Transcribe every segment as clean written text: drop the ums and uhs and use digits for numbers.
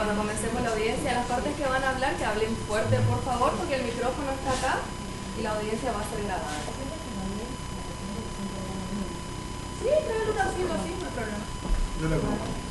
cuando comencemos la audiencia, las partes que van a hablar, que hablen fuerte, por favor, porque el micrófono está acá y la audiencia va a ser grabada. Sí, traer un asilo así, no hay problema. Yo la compro.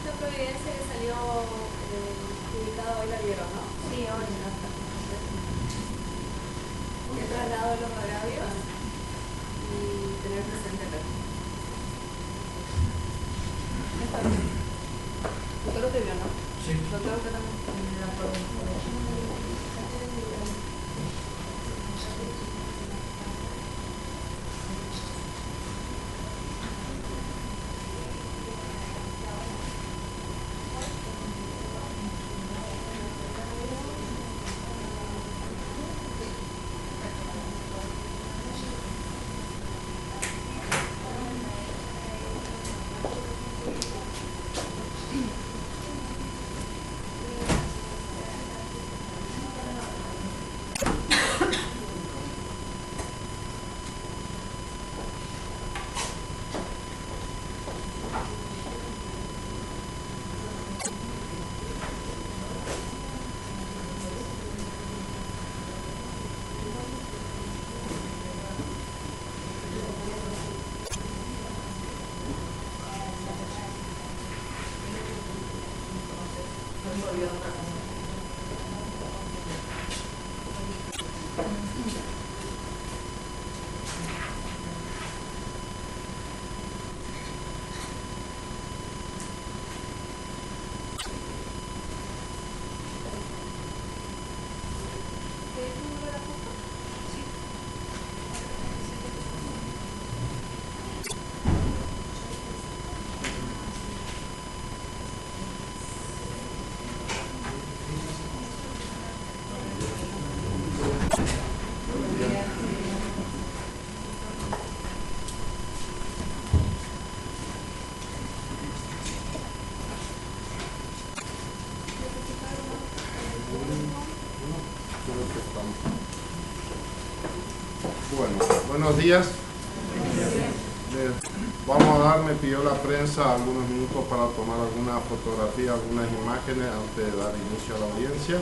Esta evidencia que salió publicada hoy la vieron, ¿no? Sí, hoy. El traslado de los agravios y tener presente el resto. Doctor, ¿usted vio, no? Sí. Doctor, ¿usted también? Bueno, buenos días. Vamos a dar, me pidió la prensa algunos minutos para tomar alguna fotografía, algunas imágenes antes de dar inicio a la audiencia.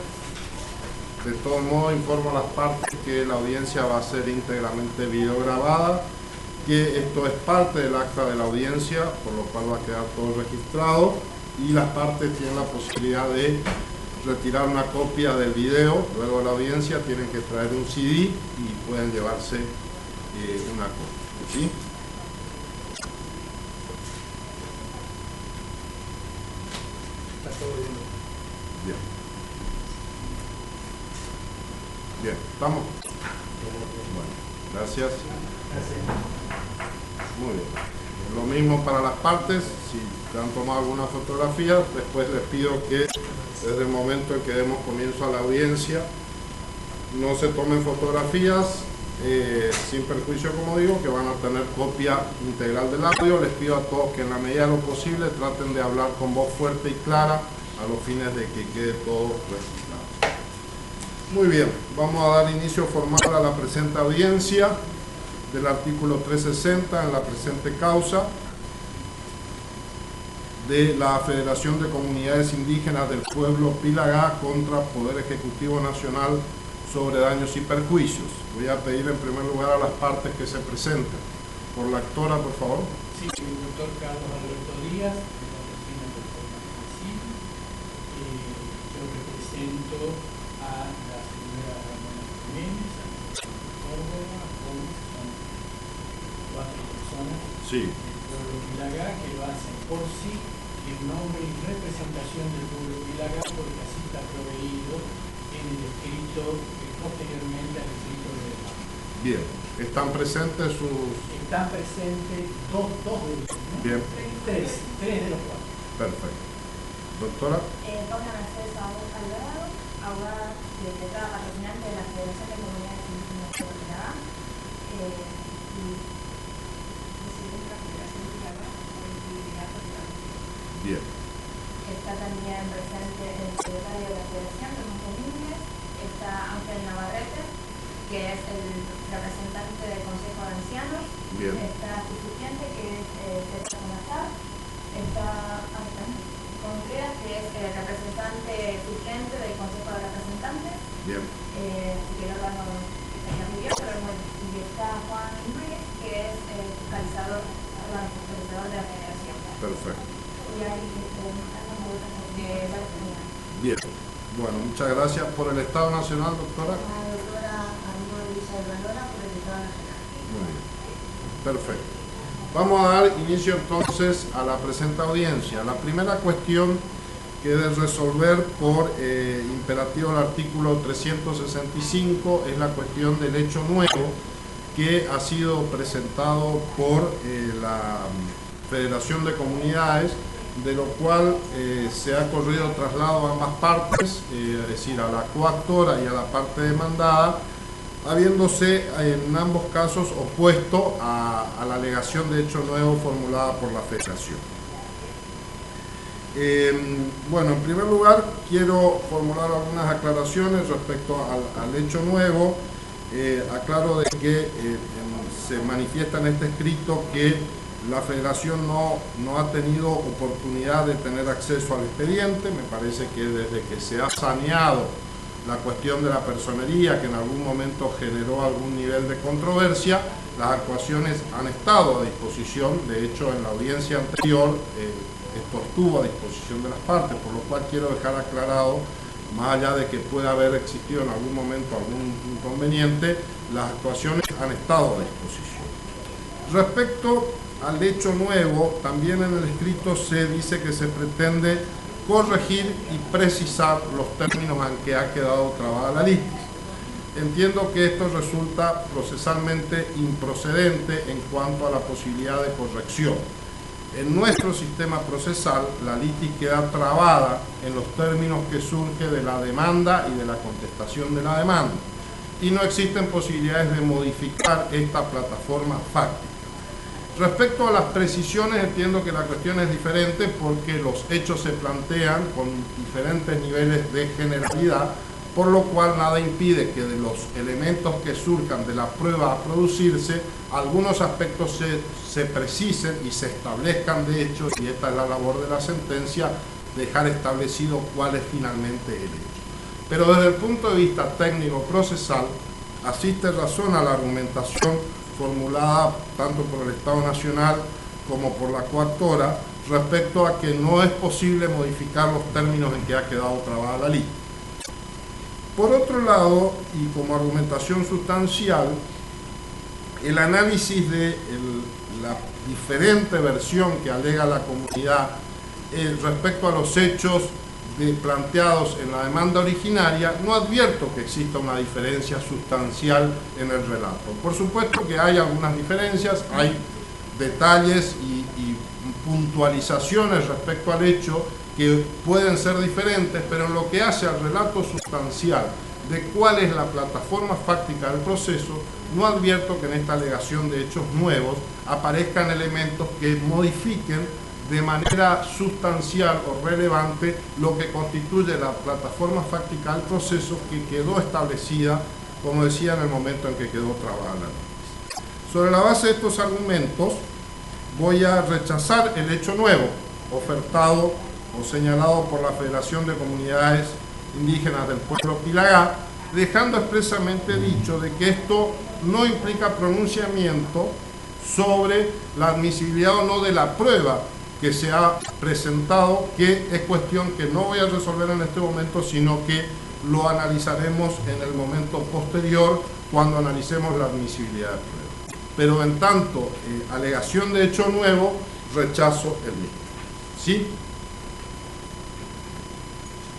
De todos modos, informo a las partes que la audiencia va a ser íntegramente videograbada, que esto es parte del acta de la audiencia, por lo cual va a quedar todo registrado y las partes tienen la posibilidad de retirar una copia del video. Luego de la audiencia tienen que traer un CD y pueden llevarse una copia, ¿sí? Bien. Bien, ¿estamos? Bueno, gracias. Muy bien. Lo mismo para las partes, si te han tomado alguna fotografía, después les pido que desde el momento en que demos comienzo a la audiencia no se tomen fotografías sin perjuicio, como digo, que van a tener copia integral del audio. Les pido a todos que en la medida de lo posible traten de hablar con voz fuerte y clara a los fines de que quede todo registrado. Muy bien, vamos a dar inicio formal a la presente audiencia del artículo 360 en la presente causa de la Federación de Comunidades Indígenas del Pueblo Pilagá contra Poder Ejecutivo Nacional sobre daños y perjuicios. Voy a pedir en primer lugar a las partes que se presenten. Por la actora, por favor. Sí, soy el doctor Carlos Alberto Díaz, de la oficina del Portal. Yo represento a la señora Ramona Jiménez, a la señora Córdoba, son 4 personas Sí. del pueblo Pilagá que lo hacen por sí en nombre y representación del pueblo Pilagá, porque así está proveído en el escrito, posteriormente al escrito de demanda. Bien. ¿Están presentes sus...? Están presentes dos de ellos, ¿no? Bien. Tres de los 4. Perfecto. Doctora. Paula Mercedes Alvarado, abogada decretada patrocinante de la Federación de Comunidades Indígenas de Pilagá y presidenta de la Federación de Pilagá por Integridad Total. Bien. Está también presente el secretario de la Federación, Ramón Domínguez, está Ángel Navarrete, que es el representante del Consejo de Ancianos. Bien. Está Suficiente, que es César Salazar, está Contreras, que es el representante suplente del Consejo de Representantes. Bien. Así que no lo estaría muy bien, pero bueno. Y está Juan Núñez, que es el fiscalizador de la Federación. Perfecto. Y ahí Bien. Bueno, muchas gracias. Por el Estado Nacional, doctora. La doctora Armando Villa de Valora, por el Estado Nacional. Muy bien. Perfecto. Vamos a dar inicio entonces a la presente audiencia. La primera cuestión que debe resolver por imperativo del artículo 365 es la cuestión del hecho nuevo que ha sido presentado por la Federación de Comunidades, de lo cual se ha corrido traslado a ambas partes, es decir, a la coactora y a la parte demandada, habiéndose en ambos casos opuesto a la alegación de hecho nuevo formulada por la Federación. Bueno, en primer lugar quiero formular algunas aclaraciones respecto al hecho nuevo. Aclaro de que se manifiesta en este escrito que la Federación no ha tenido oportunidad de tener acceso al expediente. Me parece que desde que se ha saneado la cuestión de la personería, que en algún momento generó algún nivel de controversia, las actuaciones han estado a disposición. De hecho, en la audiencia anterior esto estuvo a disposición de las partes, por lo cual quiero dejar aclarado, más allá de que pueda haber existido en algún momento algún inconveniente, las actuaciones han estado a disposición. Respecto al hecho nuevo, también en el escrito se dice que se pretende corregir y precisar los términos en que ha quedado trabada la litis. Entiendo que esto resulta procesalmente improcedente en cuanto a la posibilidad de corrección. En nuestro sistema procesal, la litis queda trabada en los términos que surge de la demanda y de la contestación de la demanda, y no existen posibilidades de modificar esta plataforma fáctica. Respecto a las precisiones, entiendo que la cuestión es diferente porque los hechos se plantean con diferentes niveles de generalidad, por lo cual nada impide que de los elementos que surjan de la prueba a producirse, algunos aspectos se precisen y se establezcan de hecho, y esta es la labor de la sentencia, dejar establecido cuál es finalmente el hecho. Pero desde el punto de vista técnico-procesal, asiste razón a la argumentación formulada tanto por el Estado Nacional como por la coactora respecto a que no es posible modificar los términos en que ha quedado trabada la ley. Por otro lado, y como argumentación sustancial, el análisis de la diferente versión que alega la comunidad respecto a los hechos planteados en la demanda originaria, no advierto que exista una diferencia sustancial en el relato. Por supuesto que hay algunas diferencias, hay detalles y puntualizaciones respecto al hecho que pueden ser diferentes, pero en lo que hace al relato sustancial de cuál es la plataforma fáctica del proceso, no advierto que en esta alegación de hechos nuevos aparezcan elementos que modifiquen de manera sustancial o relevante lo que constituye la plataforma fáctica del proceso que quedó establecida, como decía, en el momento en que quedó trabada la noticia. Sobre la base de estos argumentos, voy a rechazar el hecho nuevo ofertado o señalado por la Federación de Comunidades Indígenas del Pueblo Pilagá, dejando expresamente dicho de que esto no implica pronunciamiento sobre la admisibilidad o no de la prueba que se ha presentado, que es cuestión que no voy a resolver en este momento, sino que lo analizaremos en el momento posterior cuando analicemos la admisibilidad de prueba. Pero en tanto alegación de hecho nuevo, rechazo el mismo. ¿Sí?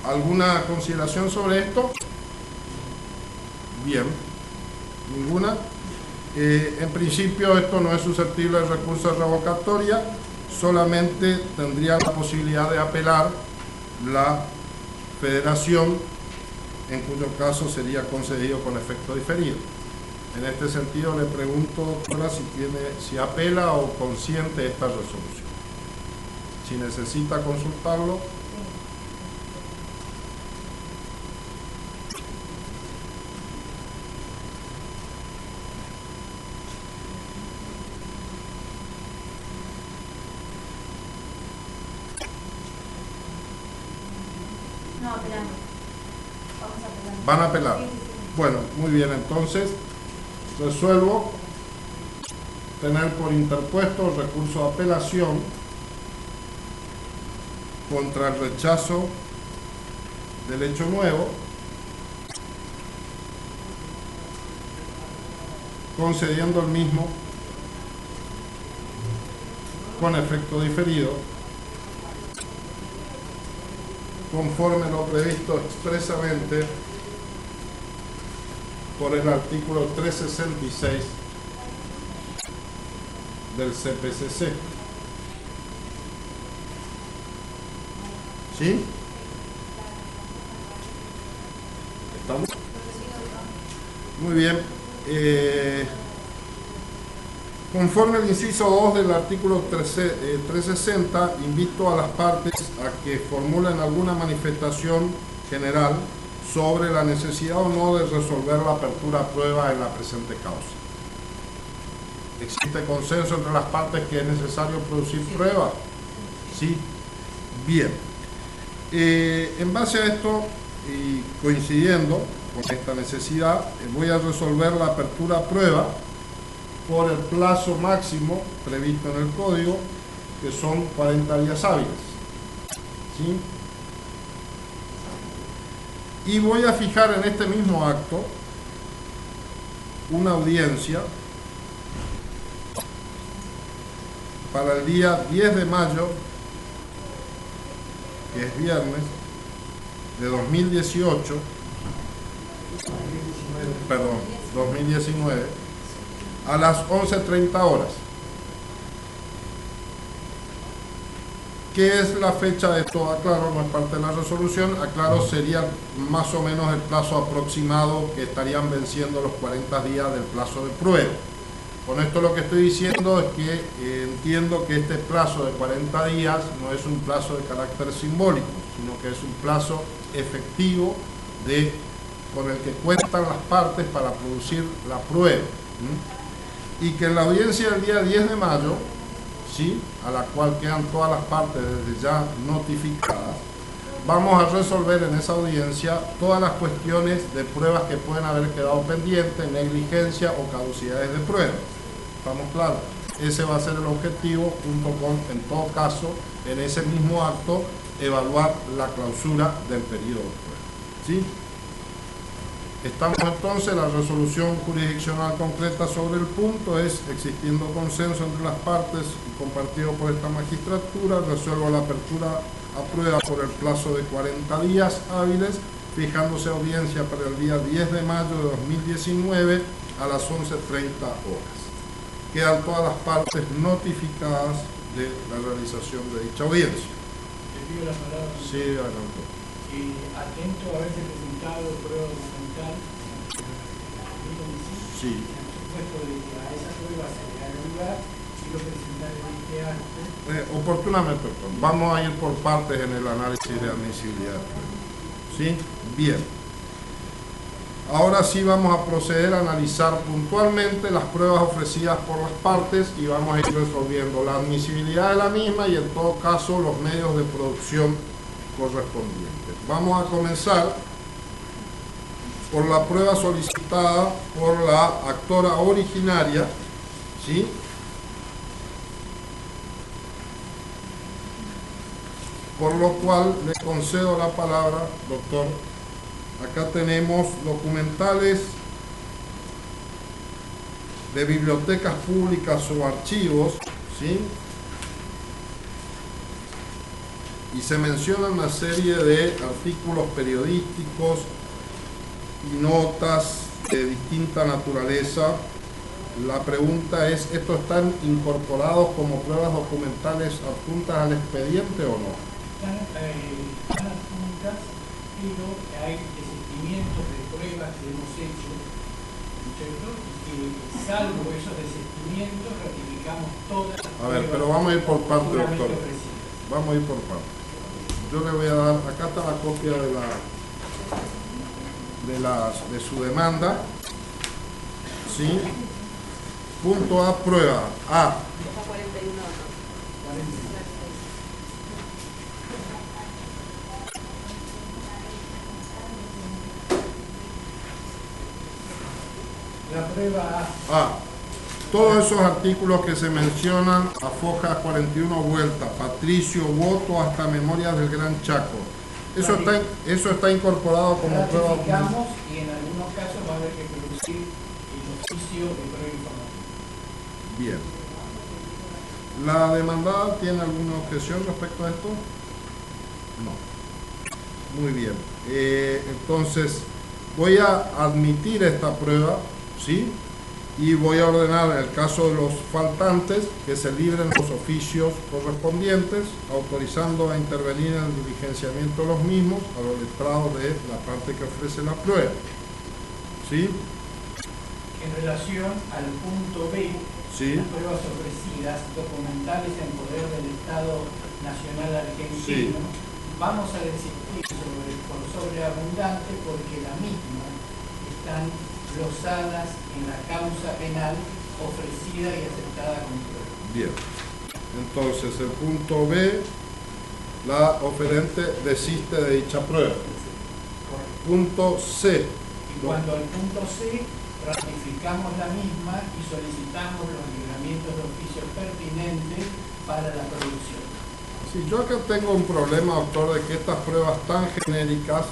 ¿Alguna consideración sobre esto? Bien. ¿Ninguna? En principio esto no es susceptible de recurso de revocatoria, solamente tendría la posibilidad de apelar la Federación, en cuyo caso sería concedido con efecto diferido. En este sentido le pregunto, doctora, si apela o consiente esta resolución. Si necesita consultarlo. No, apelando. Vamos a apelar. ¿Van a apelar? Sí, sí, sí. Bueno, muy bien, entonces resuelvo tener por interpuesto recurso de apelación contra el rechazo del hecho nuevo, concediendo el mismo con efecto diferido, conforme lo previsto expresamente por el artículo 366 del CPCC. ¿Sí? ¿Estamos? Muy bien. Conforme al inciso 2 del artículo 360, invito a las partes a que formulen alguna manifestación general sobre la necesidad o no de resolver la apertura a prueba en la presente causa. ¿Existe consenso entre las partes que es necesario producir prueba? Sí. Bien. En base a esto y coincidiendo con esta necesidad, voy a resolver la apertura a prueba por el plazo máximo previsto en el código, que son 40 días hábiles. ¿Sí? Y voy a fijar en este mismo acto una audiencia para el día 10 de mayo, que es viernes, de 2019, a las 11:30 horas. ¿Qué es la fecha de esto? Aclaro, no es parte de la resolución, aclaro, sería más o menos el plazo aproximado que estarían venciendo los 40 días del plazo de prueba. Con esto lo que estoy diciendo es que entiendo que este plazo de 40 días no es un plazo de carácter simbólico, sino que es un plazo efectivo con el que cuentan las partes para producir la prueba. Y que en la audiencia del día 10 de mayo, ¿sí?, a la cual quedan todas las partes desde ya notificadas, vamos a resolver en esa audiencia todas las cuestiones de pruebas que pueden haber quedado pendientes, negligencia o caducidades de prueba. ¿Estamos claros? Ese va a ser el objetivo, junto con, en todo caso, en ese mismo acto, evaluar la clausura del periodo de prueba. ¿Sí? Estamos entonces, la resolución jurisdiccional concreta sobre el punto es, existiendo consenso entre las partes y compartido por esta magistratura, resuelvo la apertura a prueba por el plazo de 40 días hábiles, fijándose audiencia para el día 10 de mayo de 2019 a las 11:30 horas. Quedan todas las partes notificadas de la realización de dicha audiencia. Le pido la palabra. Sí, adelante. atento a haberse presentado prueba documental. Sí. Por supuesto, de que a esa prueba se le haga lugar, quiero presentar este acto. Oportunamente, doctor. Vamos a ir por partes en el análisis de admisibilidad. ¿Sí? Bien. Ahora sí vamos a proceder a analizar puntualmente las pruebas ofrecidas por las partes y vamos a ir resolviendo la admisibilidad de la misma y en todo caso los medios de producción correspondientes. Vamos a comenzar por la prueba solicitada por la actora originaria, ¿sí? Por lo cual le concedo la palabra, doctor. Acá tenemos documentales de bibliotecas públicas o archivos, ¿sí? Y se menciona una serie de artículos periodísticos y notas de distinta naturaleza. La pregunta es, ¿estos están incorporados como pruebas documentales adjuntas al expediente o no? Están adjuntas, pero hay desistimientos de pruebas que hemos hecho, ¿cierto? Y que salvo esos desistimientos ratificamos todas las pruebas. A ver, pero vamos a ir por parte, doctor. Ofrecidas. Vamos a ir por parte. Yo le voy a dar, acá está la copia de su demanda, ¿sí? Punto A, prueba. A. Está 41, ¿no? La prueba A. A. Todos esos artículos que se mencionan a Fojas 41 vuelta, Patricio, Voto hasta Memorias del Gran Chaco. Eso está incorporado como prueba. Ratificamos y en algunos casos va a haber que producir el oficio de prueba informativa. Bien. ¿La demandada tiene alguna objeción respecto a esto? No. Muy bien. Entonces, voy a admitir esta prueba, ¿sí? Y voy a ordenar, en el caso de los faltantes, que se libren los oficios correspondientes, autorizando a intervenir en el diligenciamiento de los mismos a los letrados de la parte que ofrece la prueba. ¿Sí? En relación al punto B, Sí. las pruebas ofrecidas, documentales en poder del Estado Nacional Argentino, vamos a desistir por sobreabundante porque la misma están glosadas en la causa penal ofrecida y aceptada como prueba. Bien. Entonces, el punto B, la oferente desiste de dicha prueba. Correcto. Punto C. Y cuando al punto C, ratificamos la misma y solicitamos los libramientos de oficios pertinentes para la producción. Sí, yo acá tengo un problema, doctor, de que estas pruebas tan genéricas,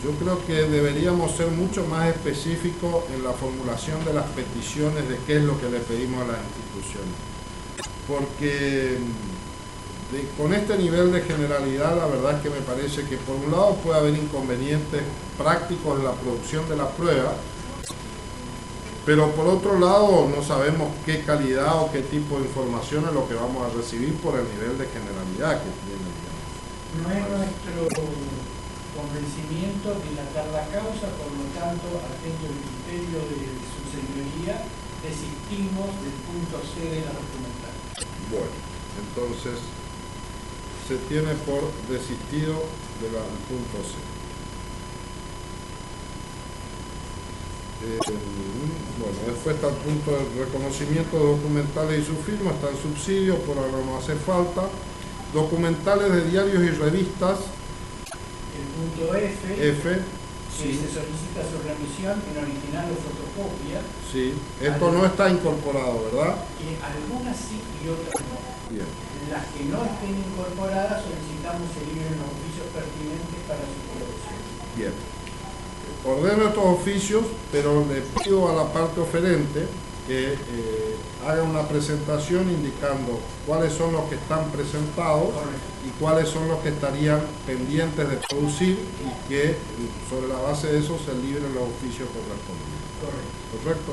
yo creo que deberíamos ser mucho más específicos en la formulación de las peticiones de qué es lo que le pedimos a las instituciones. Porque con este nivel de generalidad, la verdad es que me parece que por un lado puede haber inconvenientes prácticos en la producción de la prueba, pero por otro lado no sabemos qué calidad o qué tipo de información es lo que vamos a recibir por el nivel de generalidad que tiene, digamos. No es nuestro convencimiento dilatar la causa, por lo tanto, atento al criterio de su señoría, desistimos del punto C de la documental. Bueno, entonces se tiene por desistido del punto C. Bueno, después está el punto de reconocimiento de documentales y su firma, está en subsidio, por ahora no hace falta. Documentales de diarios y revistas. El punto F, Sí, se solicita su remisión en original o fotocopia. sí. Esto no está incorporado, ¿verdad? Algunas sí y otras no. Bien. Las que no estén incorporadas solicitamos se libren los oficios pertinentes para su producción. Bien. Ordeno estos oficios, pero le pido a la parte oferente que haga una presentación indicando cuáles son los que están presentados. Correcto. Y cuáles son los que estarían pendientes de producir y que sobre la base de eso se libren los oficios correspondientes. Correcto. ¿Correcto?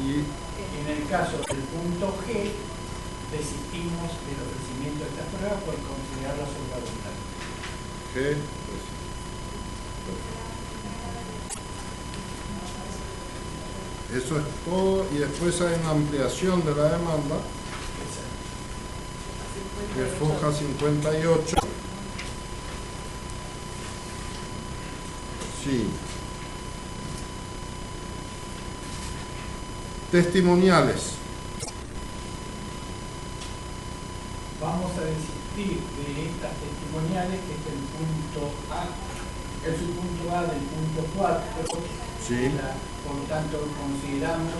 Y En el caso del punto G, desistimos del ofrecimiento de estas pruebas por consideración retirar la sobrevoluntad. G. Eso es todo, y después hay una ampliación de la demanda, que es foja 58. Sí. Testimoniales. Vamos a desistir de estas testimoniales, que es el punto A, el subpunto A del punto 4. Sí. Por lo tanto, consideramos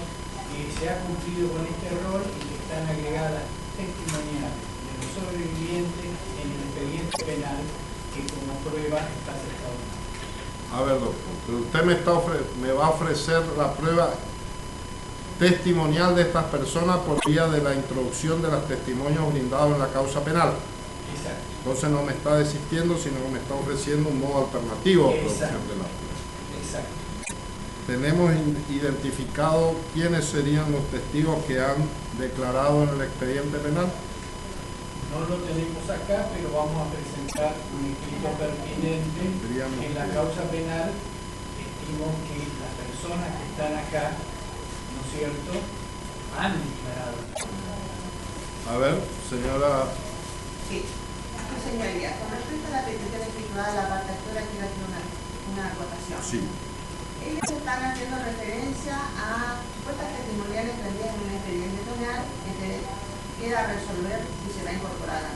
que se ha cumplido con este rol y que están agregadas testimoniales de los sobrevivientes en el expediente penal que como prueba está aceptado. A ver, doctor, pero usted me va a ofrecer la prueba testimonial de estas personas por vía de la introducción de los testimonios brindados en la causa penal. Exacto. Entonces no me está desistiendo, sino que me está ofreciendo un modo alternativo de producción de la prueba. Exacto. Tenemos identificado quiénes serían los testigos que han declarado en el expediente penal. No lo tenemos acá, pero vamos a presentar un escrito pertinente. En la causa penal estimo que las personas que están acá, ¿no es cierto?, han declarado. A ver, señora. Sí, señoría, con respecto a la petición efectuada de la parte actora, quiero hacer una acotación. Sí. Ellos están haciendo referencia a supuestas testimoniales rendidas en un expediente penal que queda a resolver si se va a incorporar.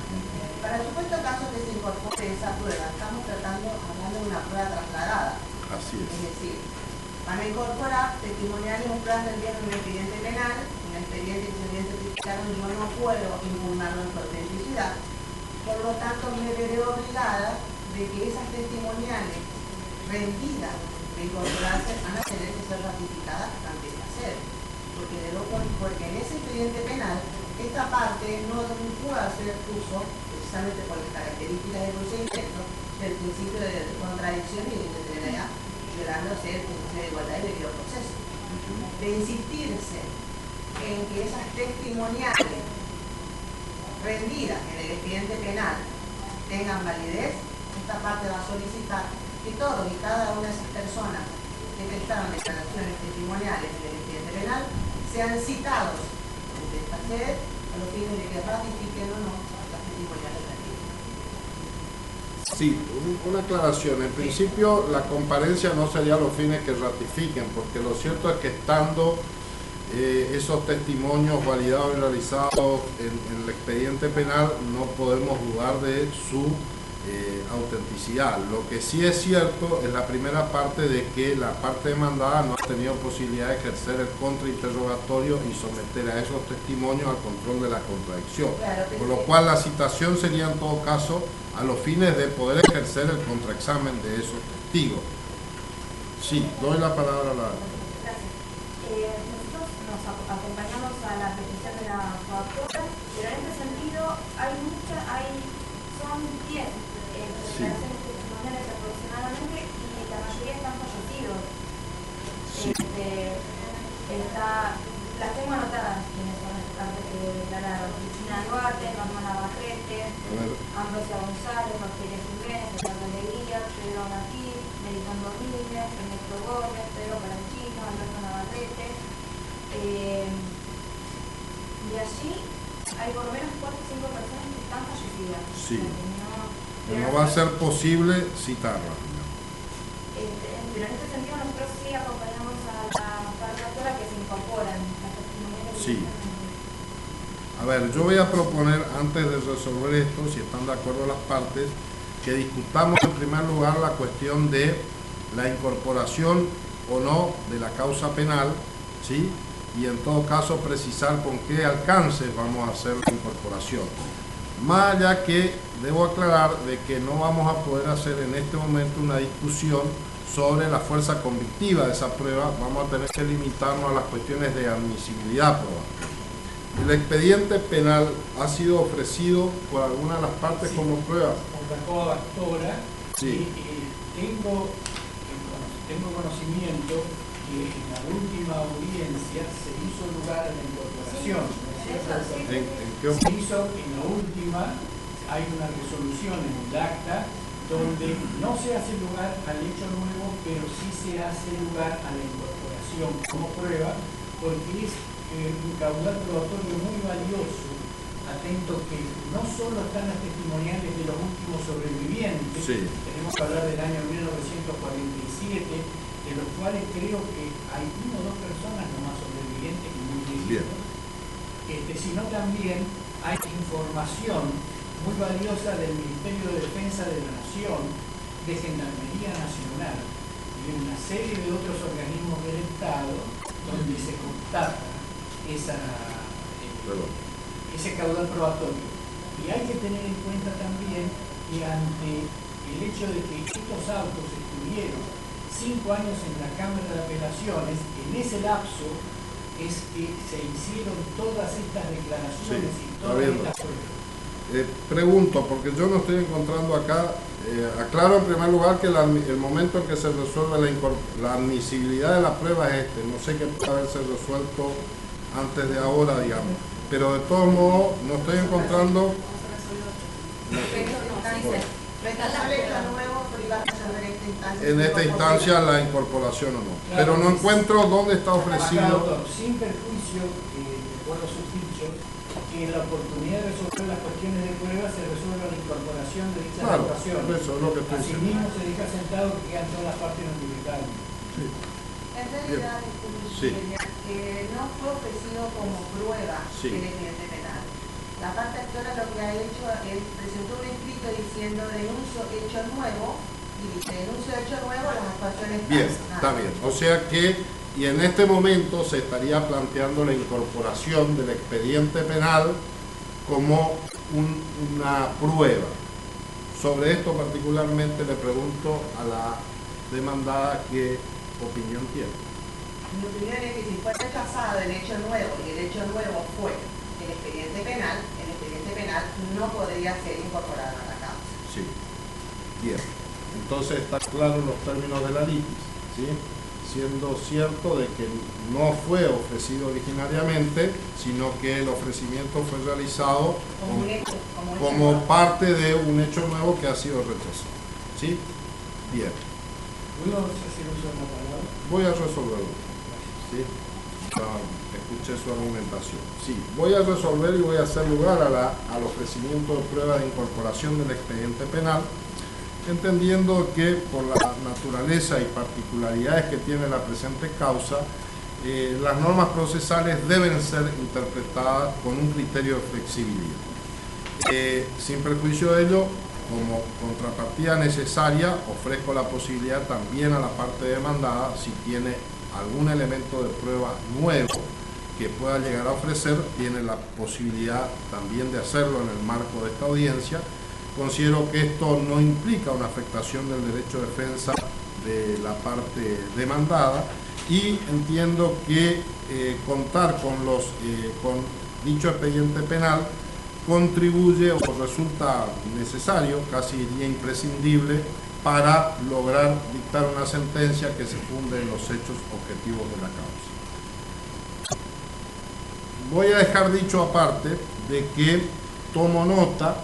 Para el supuesto caso que se incorpore esa prueba, estamos hablando de una prueba trasladada. Así es. Es decir, van a incorporar testimoniales o pruebas rendidas en un expediente penal, un expediente que se viene certificado, yo no puedo impugnarlo en su autenticidad. Por lo tanto, me veré obligada de que esas testimoniales rendidas de incorporarse van a tener que ser ratificadas antes de hacer. Porque en ese expediente penal, esta parte no puede hacer uso, precisamente por las características del procedimiento, del principio de contradicción y de indeterminidad, violándose el principio de igualdad y debido proceso. De insistirse en que esas testimoniales rendidas en el expediente penal tengan validez, esta parte va a solicitar que todos y cada una de esas personas que prestaron declaraciones testimoniales en el expediente penal sean citados ante esta sede a los fines de que ratifiquen o no las testimoniales rendidas. Sí, una aclaración. En principio, la comparencia no sería a los fines que ratifiquen, porque lo cierto es que estando esos testimonios validados y realizados en el expediente penal, no podemos dudar de su autenticidad. Lo que sí es cierto es la primera parte de que la parte demandada no ha tenido posibilidad de ejercer el contrainterrogatorio y someter a esos testimonios al control de la contradicción. Claro, por lo cual la citación sería en todo caso a los fines de poder ejercer el contraexamen de esos testigos. Sí, doy la palabra a la... Gracias. Nosotros nos acompañamos a la petición de la coautora, pero en este sentido son 10 declaraciones testimoniales aproximadamente y la mayoría están fallecidos. Sí. Las tengo anotadas, quienes son las partes que declararon: Cristina Duarte, Norma Navarrete, Ambrosia González, Rogelio Jiménez, Eduardo Alegría, Pedro Martín, Melitón Domínguez, Ernesto Gómez, Pedro Paranchino, Alberto Navarrete. De allí hay por lo menos 4 o 5 personas que están fallecidas. Sí. No va a ser posible citarla. Pero en este sentido nosotros sí acompañamos a la parte actora que se incorporan las testimoniales. Sí. A ver, yo voy a proponer, antes de resolver esto, si están de acuerdo las partes, que discutamos en primer lugar la cuestión de la incorporación o no de la causa penal, ¿sí? Y en todo caso precisar con qué alcance vamos a hacer la incorporación. Más allá que debo aclarar de que no vamos a poder hacer en este momento una discusión sobre la fuerza convictiva de esa prueba, vamos a tener que limitarnos a las cuestiones de admisibilidad probable. El expediente penal ha sido ofrecido por alguna de las partes como prueba. Por la coautora, sí. Tengo conocimiento que en la última audiencia se hizo lugar a la incorporación. ¿En qué? Se hizo en la última, hay una resolución en el acta donde no se hace lugar al hecho nuevo, pero sí se hace lugar a la incorporación como prueba, porque es un caudal probatorio muy valioso, atento que no solo están las testimoniales de los últimos sobrevivientes, Sí. tenemos que hablar del año 1947, de los cuales creo que hay 1 o 2 personas nomás sobrevivientes y muy viejitos, sino también hay información muy valiosa del Ministerio de Defensa de la Nación, de Gendarmería Nacional y de una serie de otros organismos del Estado donde se constata ese caudal probatorio. Y hay que tener en cuenta también que ante el hecho de que estos autos estuvieron 5 años en la Cámara de Apelaciones, en ese lapso es que se hicieron todas estas declaraciones y todas estas pruebas. Pregunto, porque yo no estoy encontrando acá, aclaro en primer lugar que el momento en que se resuelve la admisibilidad de la prueba es no sé qué puede haberse resuelto antes de ahora, digamos, pero de todos modos no estoy encontrando. En esta instancia la incorporación o no, Claro, pero no encuentro dónde está Acá, ofrecido. doctor, sin perjuicio, de acuerdo a sus dichos, que en la oportunidad de resolver las cuestiones de prueba se resuelva la incorporación de dichas Claro, actuaciones. eso es lo que estoy diciendo. Asimismo se deja sentado que quedan todas las partes notificadas. Sí. En realidad, no fue ofrecido como prueba Sí. del expediente penal. La parte actora lo que ha hecho es presentó un escrito diciendo denuncio hecho nuevo y dice denuncio hecho nuevo las actuaciones. Bien, está bien. O sea que, y en este momento se estaría planteando la incorporación del expediente penal como una prueba. Sobre esto particularmente le pregunto a la demandada qué opinión tiene. Mi opinión es que si fue rechazado el hecho nuevo y el hecho nuevo fue el expediente penal no podría ser incorporado a la causa. Sí. Bien. Entonces está claro en los términos de la litis, ¿sí? Siendo cierto de que no fue ofrecido originariamente, sino que el ofrecimiento fue realizado como parte de un hecho nuevo que ha sido rechazado. ¿Sí? Bien. ¿Puedo hacer uso de la palabra? Voy a resolverlo. ¿Sí? Escuché su argumentación. Sí, voy a resolver y voy a hacer lugar al ofrecimiento de prueba de incorporación del expediente penal, entendiendo que por la naturaleza y particularidades que tiene la presente causa, las normas procesales deben ser interpretadas con un criterio de flexibilidad. Sin perjuicio de ello, como contrapartida necesaria, ofrezco la posibilidad también a la parte demandada, si tiene algún elemento de prueba nuevo que pueda llegar a ofrecer, tiene la posibilidad también de hacerlo en el marco de esta audiencia. Considero que esto no implica una afectación del derecho de defensa de la parte demandada y entiendo que contar con dicho expediente penal contribuye o resulta necesario, casi diría imprescindible, para lograr dictar una sentencia que se funde en los hechos objetivos de la causa. Voy a dejar dicho aparte de que tomo nota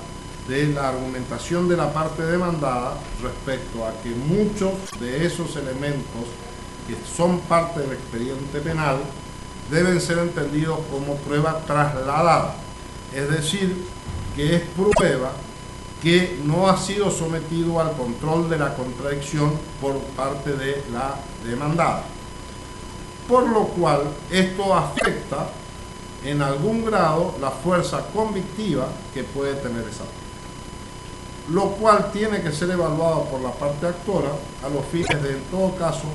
de la argumentación de la parte demandada respecto a que muchos de esos elementos que son parte del expediente penal deben ser entendidos como prueba trasladada, es decir, que es prueba que no ha sido sometido al control de la contradicción por parte de la demandada. Por lo cual, esto afecta en algún grado la fuerza convictiva que puede tener esa prueba, lo cual tiene que ser evaluado por la parte actora a los fines de, en todo caso,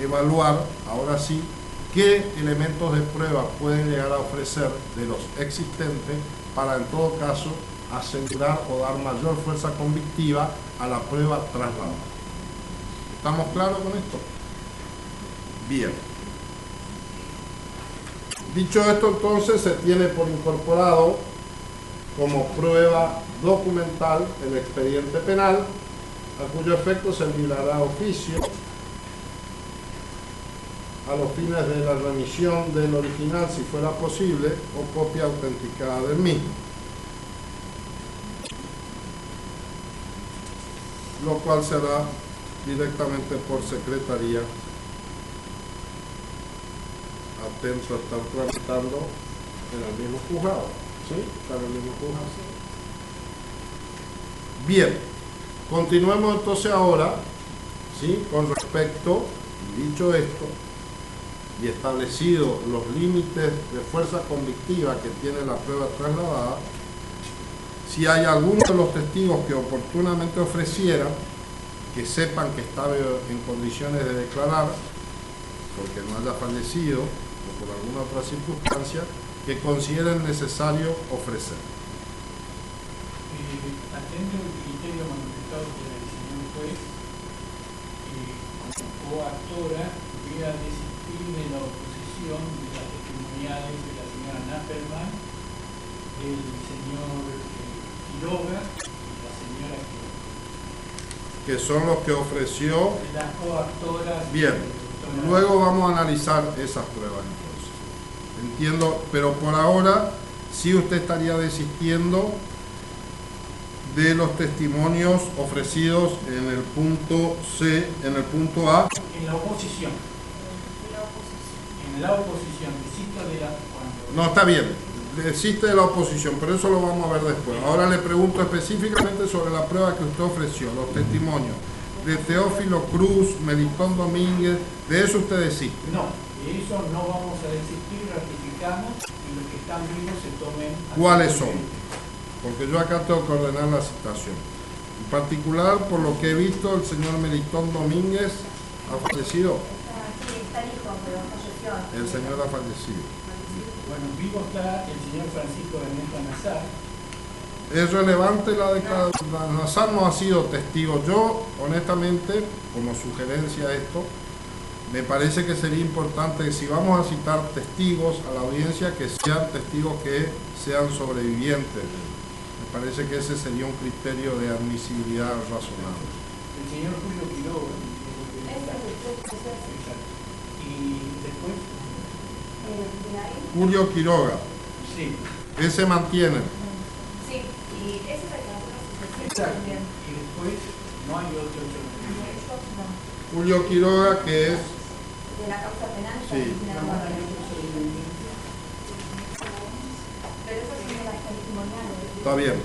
evaluar, ahora sí, qué elementos de prueba pueden llegar a ofrecer de los existentes para, en todo caso, asegurar o dar mayor fuerza convictiva a la prueba trasladada. ¿Estamos claros con esto? Bien. Dicho esto, entonces, se tiene por incorporado como prueba documental el expediente penal, a cuyo efecto se librará oficio a los fines de la remisión del original, si fuera posible, o copia autenticada del mismo. lo cual será directamente por secretaría. Atento a estar tramitando en el mismo juzgado. ¿Sí? Está en el mismo juzgado. Bien, continuemos entonces ahora, ¿sí? Con respecto, dicho esto, y establecido los límites de fuerza convictiva que tiene la prueba trasladada, si hay alguno de los testigos que oportunamente ofrecieran, que sepan que estaba en condiciones de declarar, porque no haya fallecido o por alguna otra circunstancia, que consideren necesario ofrecer. Atento al criterio manifestado por el señor juez, como coautora voy a desistir de la oposición de las testimoniales de la señora Napperman, del señor Quiroga y la señora Quiroga, Que son los que ofreció. las coautoras. Bien, luego vamos a analizar esas pruebas entonces. Entiendo, pero por ahora sí usted estaría desistiendo de los testimonios ofrecidos en el punto C, en el punto A. En la oposición. En la oposición, desisto de la... No, está bien, desiste de la oposición, pero eso lo vamos a ver después. Ahora le pregunto específicamente sobre la prueba que usted ofreció, los testimonios de Teófilo Cruz, Melitón Domínguez, de eso usted desiste. No, de eso no vamos a desistir, ratificamos y los que están vivos se tomen... ¿Cuáles son? Porque yo acá tengo que ordenar la citación. En particular, por lo que he visto, el señor Melitón Domínguez ha fallecido. Sí, está hijo, pero falleció. El señor ha fallecido. Bueno, vivo está el señor Francisco Ernesto Nazar. Es relevante la declaración. Nazar no ha sido testigo. Yo, honestamente, como sugerencia a esto, me parece que sería importante que si vamos a citar testigos a la audiencia, que sean testigos que sean sobrevivientes. Me parece que ese sería un criterio de admisibilidad razonable. El señor Julio Quiroga. Exacto. Y después, Julio Quiroga, sí. ese mantiene. Sí, y ese es el que Exacto. también. Y después no hay otro hecho. Julio Quiroga, que es... De la causa penal. Sí. Pero eso sí de las testimoniales. Está bien.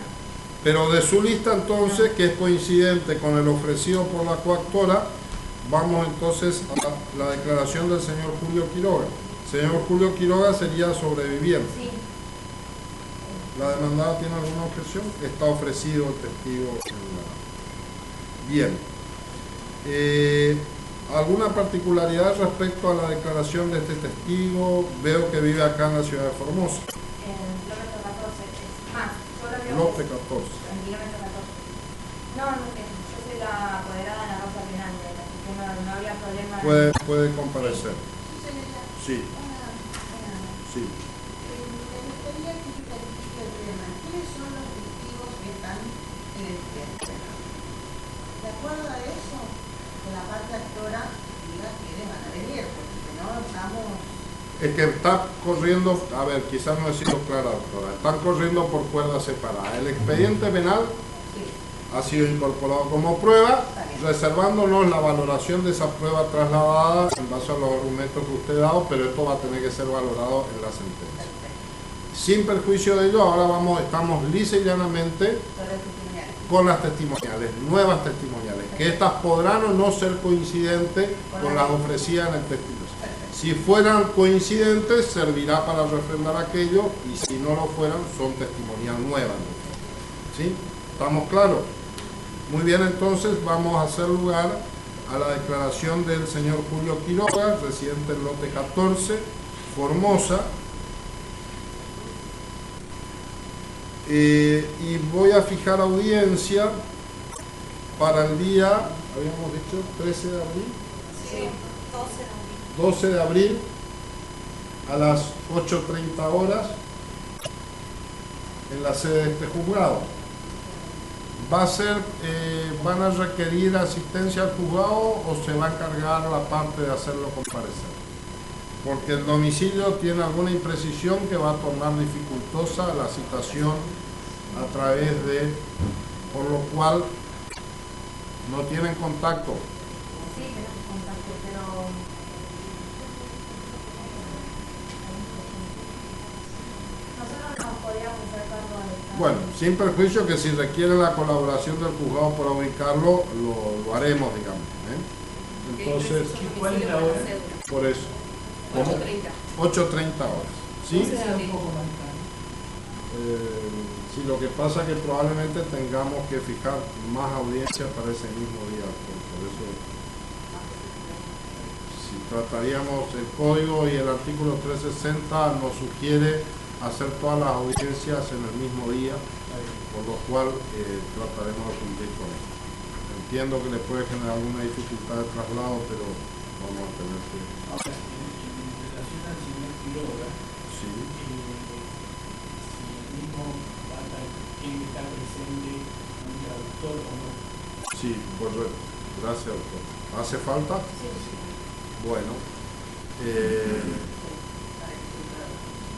Pero de su lista entonces, que es coincidente con el ofrecido por la coautora, vamos entonces a la declaración del señor Julio Quiroga. Señor Julio Quiroga sería sobreviviente. Sí. ¿La demandada tiene alguna objeción? Está ofrecido el testigo. Bien. ¿Alguna particularidad respecto a la declaración de este testigo? Veo que vive acá en la ciudad de Formosa. En kilómetro 14. Es más, solo veo... Lote 14. En kilómetro 14. No, yo soy la apoderada de la causa penal. Así que no había problema. Puede comparecer. Sí. Sí. Me gustaría que tú clarifiques el tema. ¿Quiénes son los testigos que están en el expediente? De acuerdo a eso, que la parte actora diga quiénes van a venir, porque si no estamos... Es que está corriendo, a ver, quizás no he sido clara, doctora, están corriendo por cuerdas separadas. El expediente penal Sí, ha sido incorporado como prueba, reservándonos la valoración de esa prueba trasladada en base a los argumentos que usted ha dado, pero esto va a tener que ser valorado en la sentencia. Sin perjuicio de ello, ahora estamos lisa y llanamente sobre el testimonial. con las testimoniales, nuevas testimoniales, que estas podrán o no ser coincidentes con las ofrecidas en el testimonio. Si fueran coincidentes, servirá para refrendar aquello, y si no lo fueran, son testimonial nuevas. ¿Sí? ¿Estamos claros? Muy bien, entonces vamos a hacer lugar a la declaración del señor Julio Quiroga, residente del lote 14, Formosa. Y voy a fijar audiencia para el día, habíamos dicho, 13 de abril. Sí, 12 de abril a las 8:30 horas en la sede de este juzgado. ¿Van a requerir asistencia al juzgado o se va a encargar la parte de hacerlo comparecer? Porque el domicilio tiene alguna imprecisión que va a tornar dificultosa la citación a través de, por lo cual No tienen contacto. Sí, tenemos contacto, pero nosotros no podríamos hacer cargo al Estado. Bueno, sin perjuicio que si requiere la colaboración del juzgado para ubicarlo, lo haremos, digamos. Entonces, ¿cuál es la hora? por eso. 8:30. 8:30 horas. ¿Sí? Sí. Sea un poco más tarde. Sí, lo que pasa es que probablemente tengamos que fijar más audiencia para ese mismo día. Por eso, si trataríamos el código y el artículo 360 nos sugiere hacer todas las audiencias en el mismo día, por lo cual trataremos de cumplir con esto. Entiendo que le puede generar alguna dificultad de traslado, pero vamos a tener que... Ahora, en relación al señor Quiroga, Sí, si el mismo tiene que estar presente un traductor o no. sí, correcto. Gracias, doctor. ¿Hace falta? Bueno.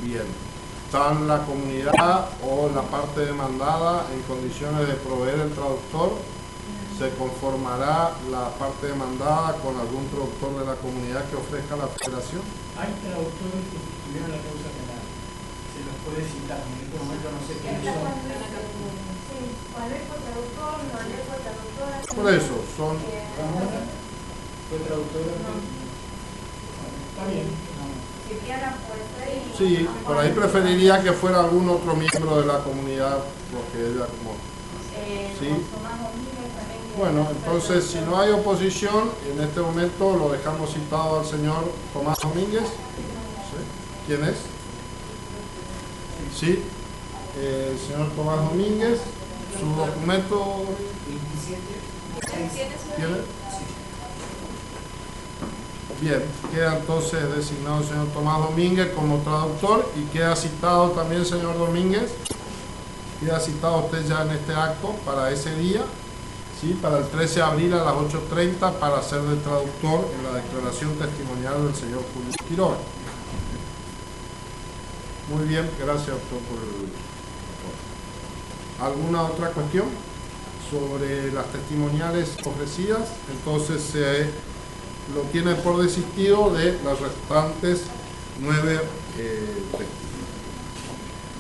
Bien. ¿Está la comunidad o la parte demandada en condiciones de proveer el traductor? ¿Se conformará la parte demandada con algún traductor de la comunidad que ofrezca la federación? Hay traductores que tuvieron la causa penal. Se los puede citar. En este momento no sé quiénes son. Sí, Juanejo traductor, Noalejo traductora. Por eso, son... Ramona fue traductora. Está bien. Cipriana puede ser. Sí, por ahí preferiría que fuera algún otro miembro de la comunidad, porque ella como... Sí. Tomás Domínguez también. Bueno, entonces si no hay oposición, en este momento lo dejamos citado al señor Tomás Domínguez. ¿Sí? ¿Quién es? Sí, el señor Tomás Domínguez. Su documento... ¿Tiene? Bien, queda entonces designado el señor Tomás Domínguez como traductor y queda citado también el señor Domínguez. Queda citado usted ya en este acto para ese día, ¿sí? Para el 13 de abril a las 8:30 para ser de traductor en la declaración testimonial del señor Julio Quiroga. Muy bien, gracias doctor por el aporte. ¿Alguna otra cuestión sobre las testimoniales ofrecidas? Entonces lo tiene por desistido de las restantes 9 testimonios.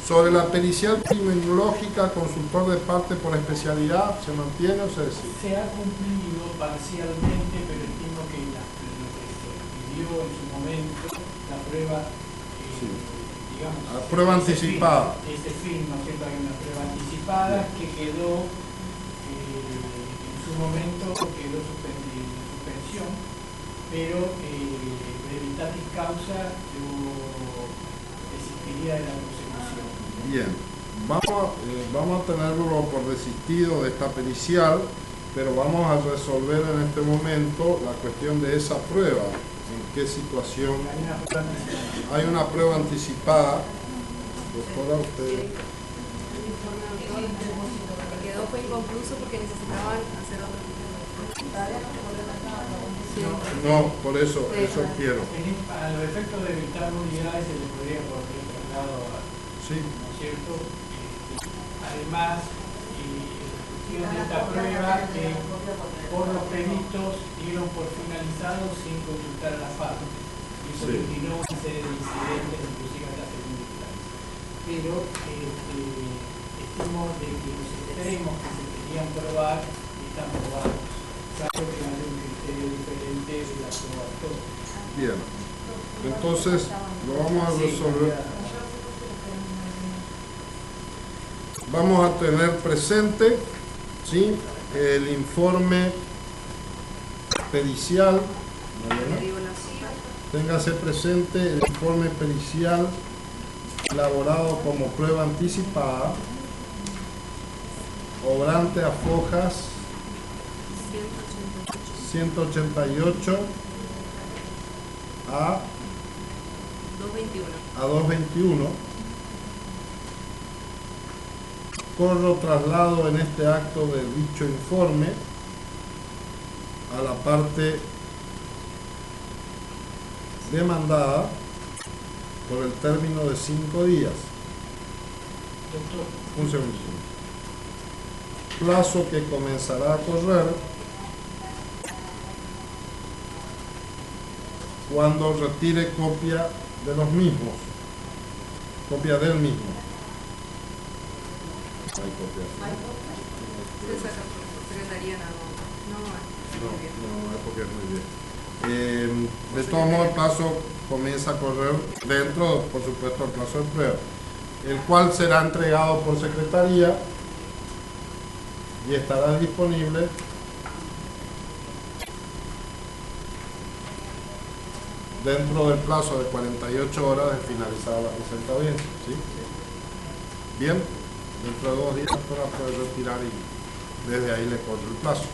Sobre la pericial criminológica, consultor de parte por especialidad, ¿se mantiene o se decide? Se ha cumplido parcialmente, pero entiendo que lo que se pidió en su momento, la prueba, Sí. digamos... La prueba anticipada. Este film, ¿no es cierto? Hay una prueba anticipada que quedó, en su momento, quedó en suspensión, pero brevitatis causa yo desistiría de la prosecución. Bien, vamos a tenerlo por desistido de esta pericial, pero vamos a resolver en este momento la cuestión de esa prueba. ¿En qué situación? Hay una prueba anticipada. Doctora, usted... El informe doctor que quedó fue inconcluso porque necesitaban hacer otro tipo de... No, por eso quiero. A los efectos de evitar nulidades se le podría por el traslado a... Sí. ¿No es cierto? Además, tiene esta prueba que por los peritos dieron por finalizado sin consultar a la FARC. Y eso Sí. originó una serie de incidentes, inclusive hasta segunda instancia. Pero estimo de que los extremos que se querían probar están probados, salvo que haya un criterio diferente de la probatoria. Bien. Entonces, lo vamos a resolver. Vamos a tener presente, ¿sí?, el informe pericial. Téngase presente el informe pericial elaborado como prueba anticipada, obrante a fojas 188 a 221. Corro traslado en este acto de dicho informe a la parte demandada por el término de 5 días. Doctor, Un segundo. Plazo que comenzará a correr cuando retire copia de los mismos, copia del mismo. Hay copias. Secretaría No, es porque es muy bien. De todos modos, el plazo comienza a correr dentro, por supuesto, del plazo de prueba, el cual será entregado por secretaría y estará disponible dentro del plazo de 48 horas de finalizar la presente audiencia. ¿Sí? Bien, dentro de 2 días la puede retirar y desde ahí le corre el plazo.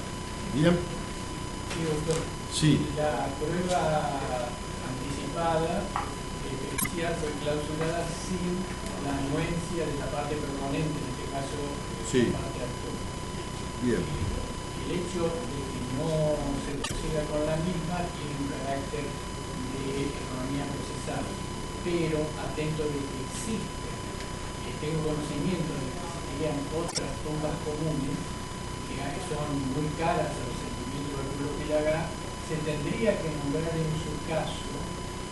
Bien. Sí, doctor. Sí. La prueba anticipada pericial fue clausurada sin la anuencia de la parte proponente, en este caso sí. la parte actora. Bien. El hecho de que no se proceda con la misma tiene un carácter de economía procesal, pero atento de que existe, tengo conocimiento de que existirían otras tumbas comunes que son muy caras a los sentimientos del pueblo Pilagá, se tendría que nombrar en su caso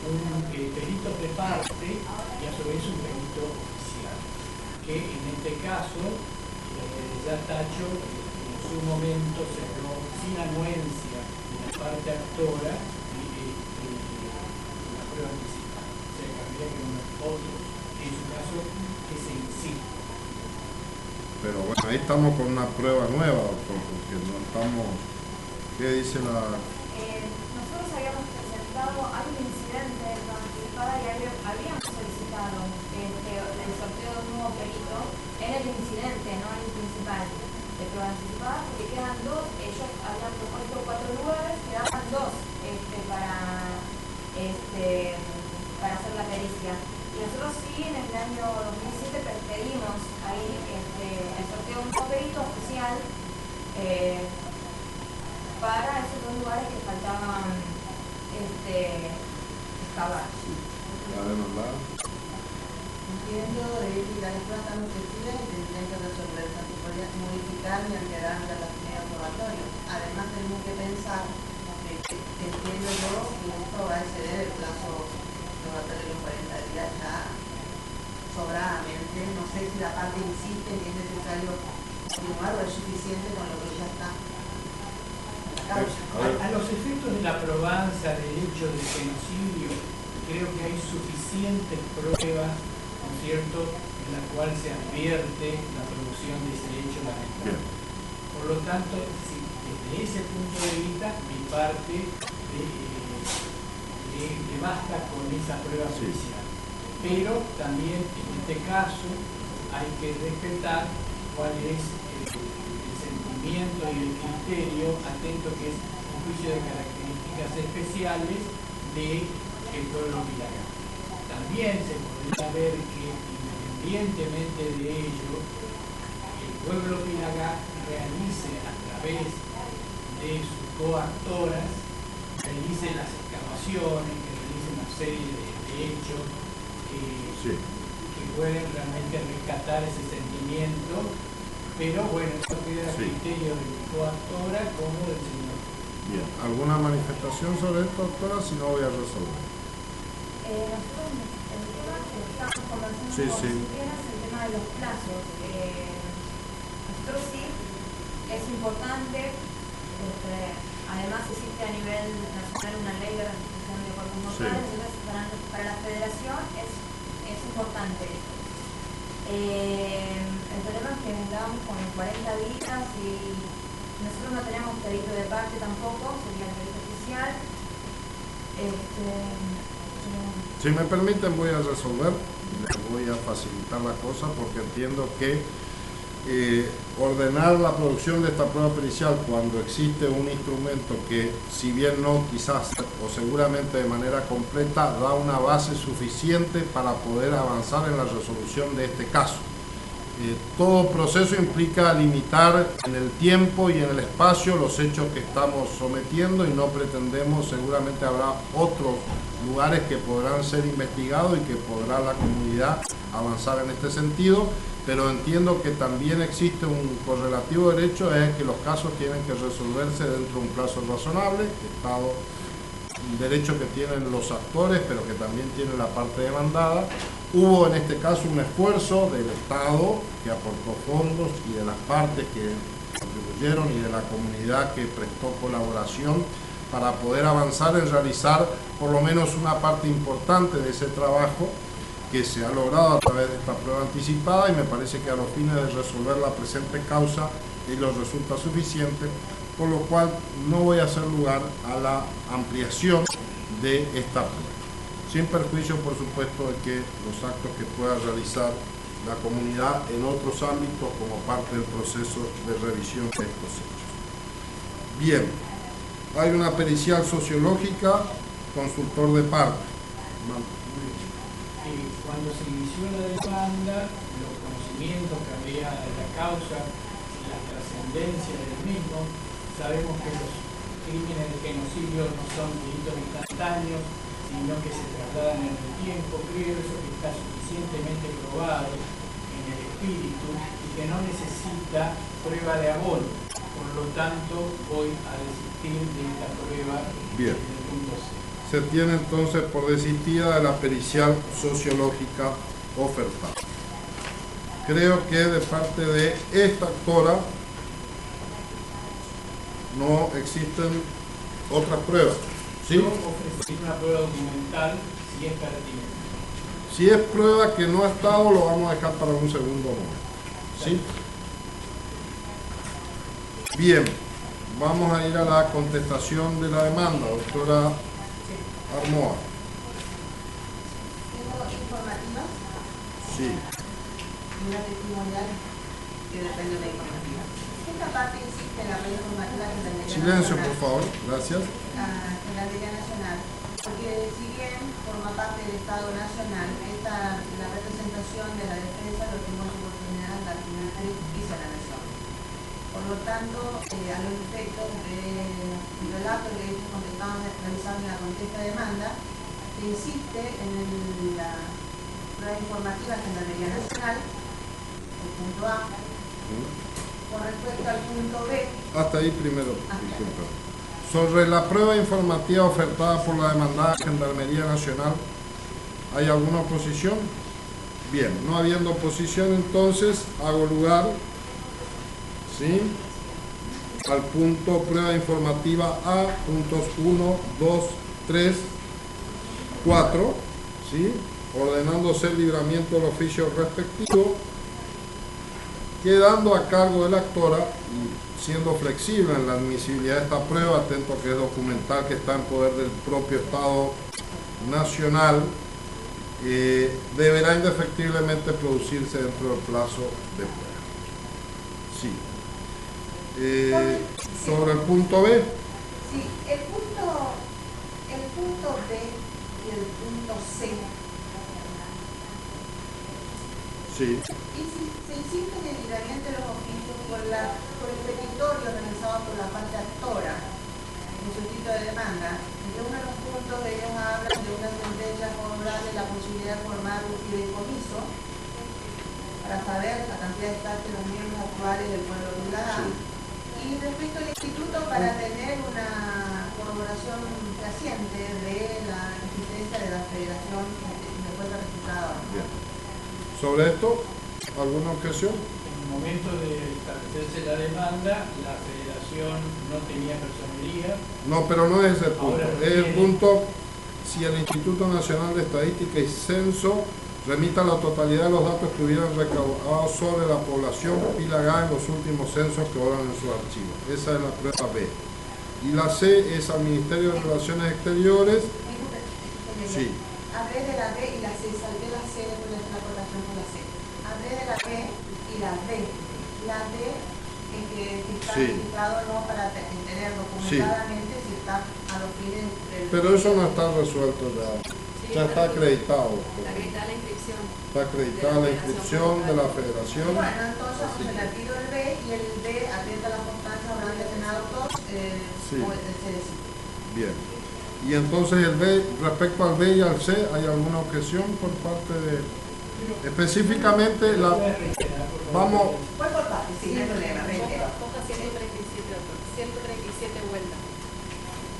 un perito de parte y a su vez un perito oficial, que en este caso ya Tacho en su momento cerró sin anuencia de la parte actora la prueba anticipada. O sea, que habría que nombrar otros, en su caso, que se incita. Pero bueno, ahí estamos con una prueba nueva, doctor, porque no estamos... ¿Qué dice la...? Nosotros habíamos presentado, hay un incidente de prueba anticipada y habíamos solicitado el sorteo de un nuevo perito en el incidente, no en el principal de prueba anticipada, porque quedan 2, ellos habían propuesto 4 lugares, quedaban 2 para hacer la pericia. Y nosotros sí, en el año 2007 pedimos ahí el sorteo de un nuevo perito oficial para esos 2 lugares que faltaban excavar. Entiendo de que las pruebas están ofrecidas y tendrían que resolver, no se podría modificar ni alterar la primer probatorio. Además tenemos que pensar que entiendo yo que esto va a exceder el plazo probatorio de los 40 días ya sobradamente. No sé si la parte insiste en que es necesario continuar o es suficiente con lo que ya está. A los efectos de la probanza del hecho de genocidio, creo que hay suficientes pruebas, ¿no es cierto?, en la cual se advierte la producción de ese hecho lamentable. Por lo tanto, desde ese punto de vista, mi parte le basta con esa prueba oficial. Pero también en este caso hay que respetar cuál es el sentimiento y el criterio atento que es un juicio de características especiales del pueblo Pilagá. También se podría ver que independientemente de ello, el pueblo Pilagá realice a través de sus coactoras, realice las excavaciones, que realice una serie de hechos que pueden realmente rescatar ese sentimiento, pero bueno, esto queda a criterio de mi coactora como del señor. Bien, ¿alguna manifestación sobre esto, doctora? Si no, voy a resolver. Nosotros, el tema que estamos conversando Sí, con sí. Silvia es el tema de los plazos. Nosotros sí, es importante, además existe a nivel nacional una ley de restitución de cuerpos mortales, entonces para la federación es importante esto. El problema es que estábamos con 40 días y nosotros no tenemos perito de parte tampoco, sería el perito oficial. Si me permiten, voy a resolver, les voy a facilitar la cosa porque entiendo que ordenar la producción de esta prueba pericial cuando existe un instrumento que, si bien no quizás o seguramente de manera completa, da una base suficiente para poder avanzar en la resolución de este caso. Todo proceso implica limitar en el tiempo y en el espacio los hechos que estamos sometiendo y no pretendemos, seguramente habrá otros lugares que podrán ser investigados y que podrá la comunidad avanzar en este sentido, pero entiendo que también existe un correlativo derecho, es que los casos tienen que resolverse dentro de un plazo razonable, Estado derecho que tienen los actores, pero que también tiene la parte demandada. Hubo en este caso un esfuerzo del Estado que aportó fondos y de las partes que contribuyeron y de la comunidad que prestó colaboración para poder avanzar en realizar por lo menos una parte importante de ese trabajo que se ha logrado a través de esta prueba anticipada, y me parece que a los fines de resolver la presente causa ello resulta suficiente, por lo cual no voy a hacer lugar a la ampliación de esta prueba, sin perjuicio por supuesto de que los actos que pueda realizar la comunidad en otros ámbitos como parte del proceso de revisión de estos hechos. Bien, hay una pericial sociológica, consultor de parte. Cuando se inició la demanda, los conocimientos que había de la causa y la trascendencia del mismo, sabemos que los crímenes de genocidio no son delitos instantáneos, sino que se trasladan en el tiempo. Creo eso que está suficientemente probado en el espíritu y que no necesita prueba de abono. Por lo tanto, voy a desistir de esta prueba. Bien. Desde el punto C. Se tiene entonces por desistida de la pericial sociológica ofertada. Creo que de parte de esta actora no existen otras pruebas. ¿Sí? Yo ofrecí una prueba documental si es pertinente. Si es prueba que no ha estado, lo vamos a dejar para un segundo momento. ¿Sí? Bien, vamos a ir a la contestación de la demanda, doctora Armoa. Tengo informativas Sí. y una testimonial que depende de la informativa. Esta parte insiste en la red informativa que tendría Silencio, por favor. Gracias. en la Ley Nacional, porque si bien forma parte del Estado Nacional, la representación de la defensa lo tengo su oportunidad de la justicia de la nación. Por lo tanto, a los efectos del relato que ellos contestaban realizando en la contesta demanda, se insiste en la prueba informativa que es la Ley Nacional, el punto A. Con respecto al punto B. Hasta ahí primero. Disculpa. Sobre la prueba informativa ofertada por la demandada Gendarmería Nacional, ¿hay alguna oposición? Bien, no habiendo oposición, entonces hago lugar, ¿sí?, al punto prueba informativa A, puntos 1, 2, 3, 4, ¿sí?, ordenándose el libramiento del oficio respectivo, quedando a cargo de la actora y siendo flexible en la admisibilidad de esta prueba, atento que es documental que está en poder del propio Estado Nacional, deberá indefectiblemente producirse dentro del plazo de prueba. Sí. Sobre el punto B. Sí, el punto B y el punto C. Sí. Y si se insiste en el libramiento de los oficios por el petitorio realizado por la parte actora en su título de demanda, entre uno de los puntos ellos hablan de una sentencia favorable la posibilidad de formar un fideicomiso para saber la cantidad de estatus de los miembros actuales del pueblo ciudadano. Y respecto al instituto, para tener una corroboración fehaciente de la existencia de la federación de cuenta registradora. Bien. Sobre esto, ¿alguna objeción? En el momento de establecerse la demanda, la federación no tenía personería. No, pero no es el punto. Ahora Es el tiene. punto si el Instituto Nacional de Estadística y Censo remita la totalidad de los datos que hubieran recaudado sobre la población pilagada en los últimos censos que obran en su archivo. Esa es la prueba B. Y la C es al Ministerio de Relaciones Exteriores. Sí. Hablé de la B y la C, salvé la C después de la aportación por la C. Hablé de la B y la D. La D es que está Sí. registrado no para tener documentadamente si está a los fines del... Pero eso no está resuelto ya. Ya está acreditado. Está acreditada la inscripción. Está acreditada la inscripción de la federación. Bueno, entonces se le pido el B y el D atiende a la constancia oral de Senado 2 Sí. o el CDC. Bien. Y entonces el B, respecto al B y al C, ¿hay alguna objeción por parte de...? Específicamente, vamos... ¿Cuál por parte? Sí, no hay problema, reitero. Hoja 137, doctor. 137 vueltas.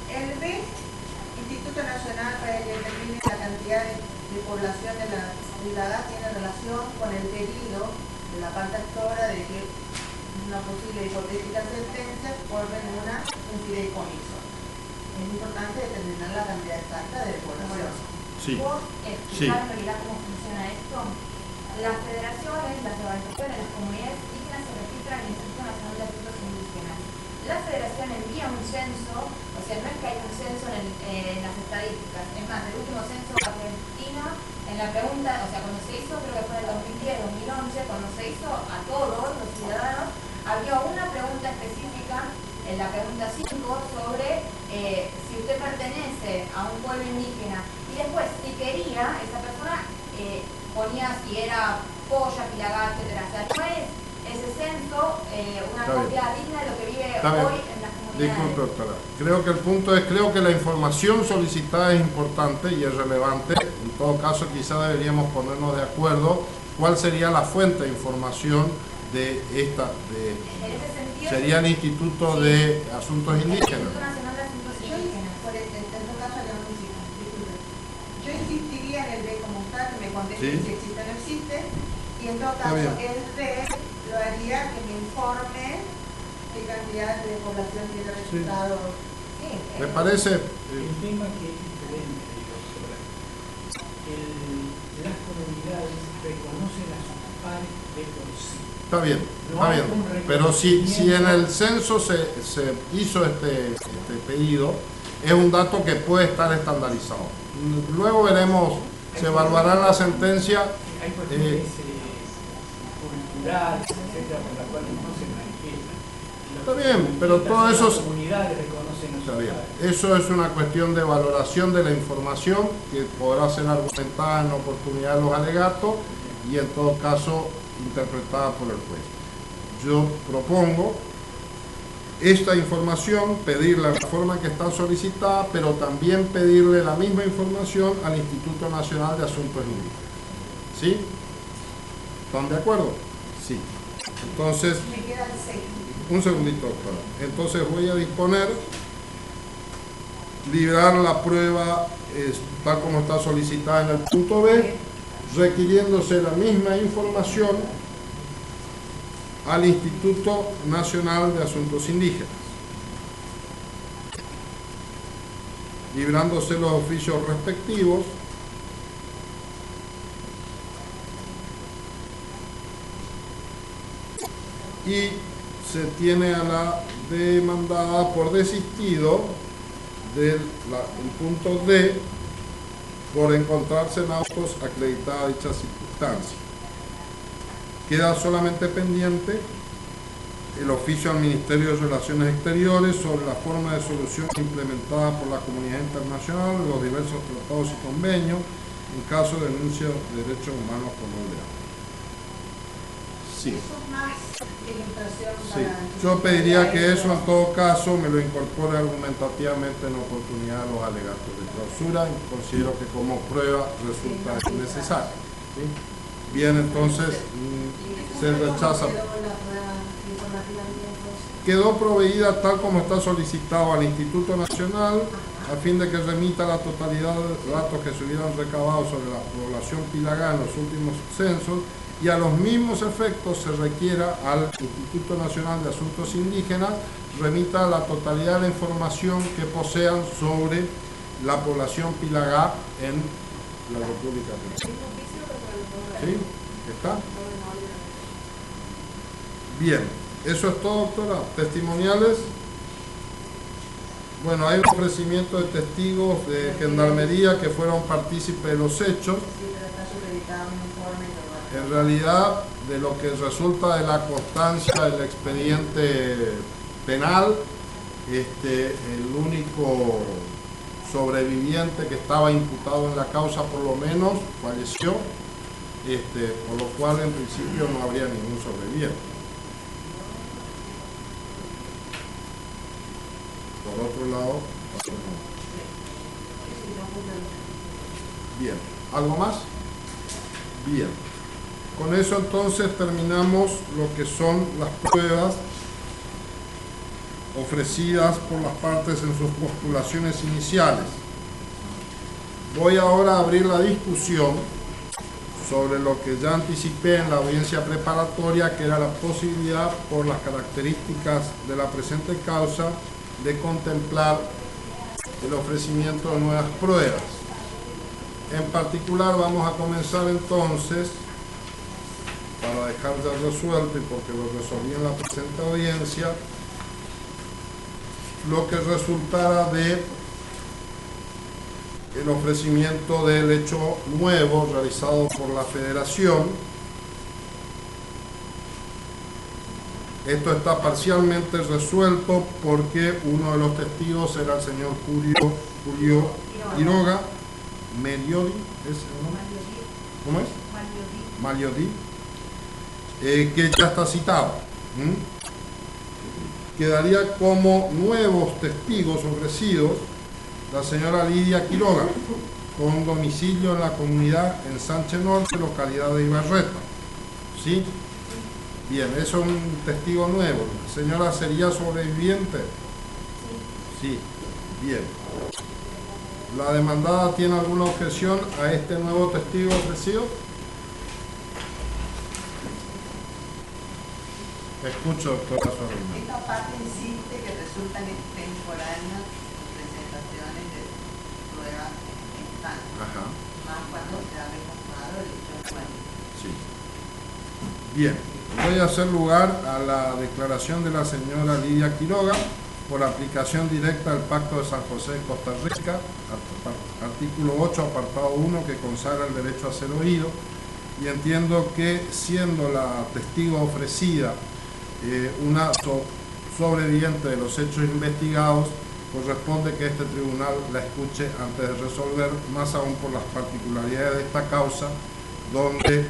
El B cantidad de población de la Pilagá tiene relación con el pedido de la parte actora de que una posible hipotética sentencia formen un fideicomiso. Es importante determinar la cantidad exacta de población. Sí. ¿Puedo Sí. explicar en realidad cómo funciona esto? Las federaciones, las organizaciones, las comunidades indígenas se registran en el Instituto Nacional de Asuntos Indígenas. La federación envía un censo, o sea, no es que haya un censo en las estadísticas. Es más, el último censo argentino, en la pregunta, o sea, cuando se hizo, creo que fue en el 2010-2011, cuando se hizo a todos los ciudadanos, había una pregunta específica, en la pregunta 5, sobre si usted pertenece a un pueblo indígena, y después, si quería, esa persona ponía si era Polla, Pilagá, etc. O sea, no es ese censo una Está copia digna de lo que vive Está bien. hoy en las comunidades. Disculpe, doctora. Creo que el punto es, creo que la información solicitada es importante y es relevante. En todo caso, quizá deberíamos ponernos de acuerdo cuál sería la fuente de información de esta, En ese sentido, sería el Instituto de Asuntos el Indígenas. Instituto Nacional de Asuntos Indígenas. En todo caso, le hago un disculpe. Yo insistiría en el B como está, que me conteste Sí. si existe o no existe, y en todo Está caso bien. el B lo haría que me informe qué cantidad de población tiene resultado. Sí, ¿Me parece? El tema que es diferente, doctora, las comunidades reconocen a sus pares de por sí. Está bien, No está hay bien. un Pero si reconocimiento. en el censo se hizo este pedido, es un dato que puede estar estandarizado. Luego veremos, se evaluará la sentencia. Hay cuestiones culturales, etcétera, por las cuales no se manifiestan. Está bien, pero todo eso Las comunidades reconocen a sus Está bien. pares. Eso es una cuestión de valoración de la información que podrá ser argumentada en oportunidad de los alegatos y en todo caso interpretada por el juez. Yo propongo esta información, pedirla de la forma que está solicitada, pero también pedirle la misma información al Instituto Nacional de Asuntos Indígenas. ¿Sí? ¿Están de acuerdo? Sí. Entonces, Me queda el 6. un segundito, doctora. Entonces voy a disponer liberar la prueba tal como está solicitada en el punto B, requiriéndose la misma información al Instituto Nacional de Asuntos Indígenas, librándose los oficios respectivos y se tiene a la demandada por desistido del el punto D por encontrarse en autos acreditada dicha circunstancia. Queda solamente pendiente el oficio al Ministerio de Relaciones Exteriores sobre la forma de solución implementada por la comunidad internacional de los diversos tratados y convenios en caso de denuncia de derechos humanos por OEA. Sí. Eso es más ilustración Sí, para... yo pediría que eso en todo caso me lo incorpore argumentativamente en oportunidad de los alegatos de clausura y considero que como prueba resulta necesario. ¿Sí? Bien, entonces se rechaza. Quedó proveída tal como está solicitado al Instituto Nacional a fin de que remita la totalidad de datos que se hubieran recabado sobre la población pilagá en los últimos censos y a los mismos efectos se requiera al Instituto Nacional de Asuntos Indígenas remita la totalidad de la información que posean sobre la población pilagá en la República Argentina. ¿Sí? ¿Está? Bien, eso es todo, doctora. Testimoniales. Bueno, hay un ofrecimiento de testigos de gendarmería que fueron partícipes de los hechos. En realidad, de lo que resulta de la constancia del expediente penal, el único sobreviviente que estaba imputado en la causa, por lo menos, falleció, por lo cual en principio no habría ningún sobreviviente. Por otro lado, bien. ¿Algo más? Bien. Con eso entonces terminamos lo que son las pruebas ofrecidas por las partes en sus postulaciones iniciales. Voy ahora a abrir la discusión sobre lo que ya anticipé en la audiencia preparatoria, que era la posibilidad, por las características de la presente causa, de contemplar el ofrecimiento de nuevas pruebas. En particular vamos a comenzar entonces, para dejar ya resuelto y porque lo resolví en la presente audiencia, lo que resultara de el ofrecimiento del hecho nuevo realizado por la Federación. Esto está parcialmente resuelto porque uno de los testigos era el señor Julio Quiroga Meliodi, ¿cómo es? Meliodi, que ya está citado. Quedaría como nuevos testigos ofrecidos la señora Lidia Quiroga, con domicilio en la comunidad en Sánchez Norte, localidad de Ibarreta. ¿Sí? Bien, eso es un testigo nuevo. ¿La señora sería sobreviviente? Sí. Bien. ¿La demandada tiene alguna objeción a este nuevo testigo ofrecido? Escucho, doctora Sorrina. Esta parte insiste que resultan extemporáneas presentaciones de pruebas instantes, más cuando se ha reformado el hecho nuevo. Sí. Bien, voy a hacer lugar a la declaración de la señora Lidia Quiroga por aplicación directa del Pacto de San José de Costa Rica, artículo 8, apartado 1, que consagra el derecho a ser oído, y entiendo que, siendo la testigo ofrecida una sobreviviente de los hechos investigados, corresponde que este tribunal la escuche antes de resolver, más aún por las particularidades de esta causa, donde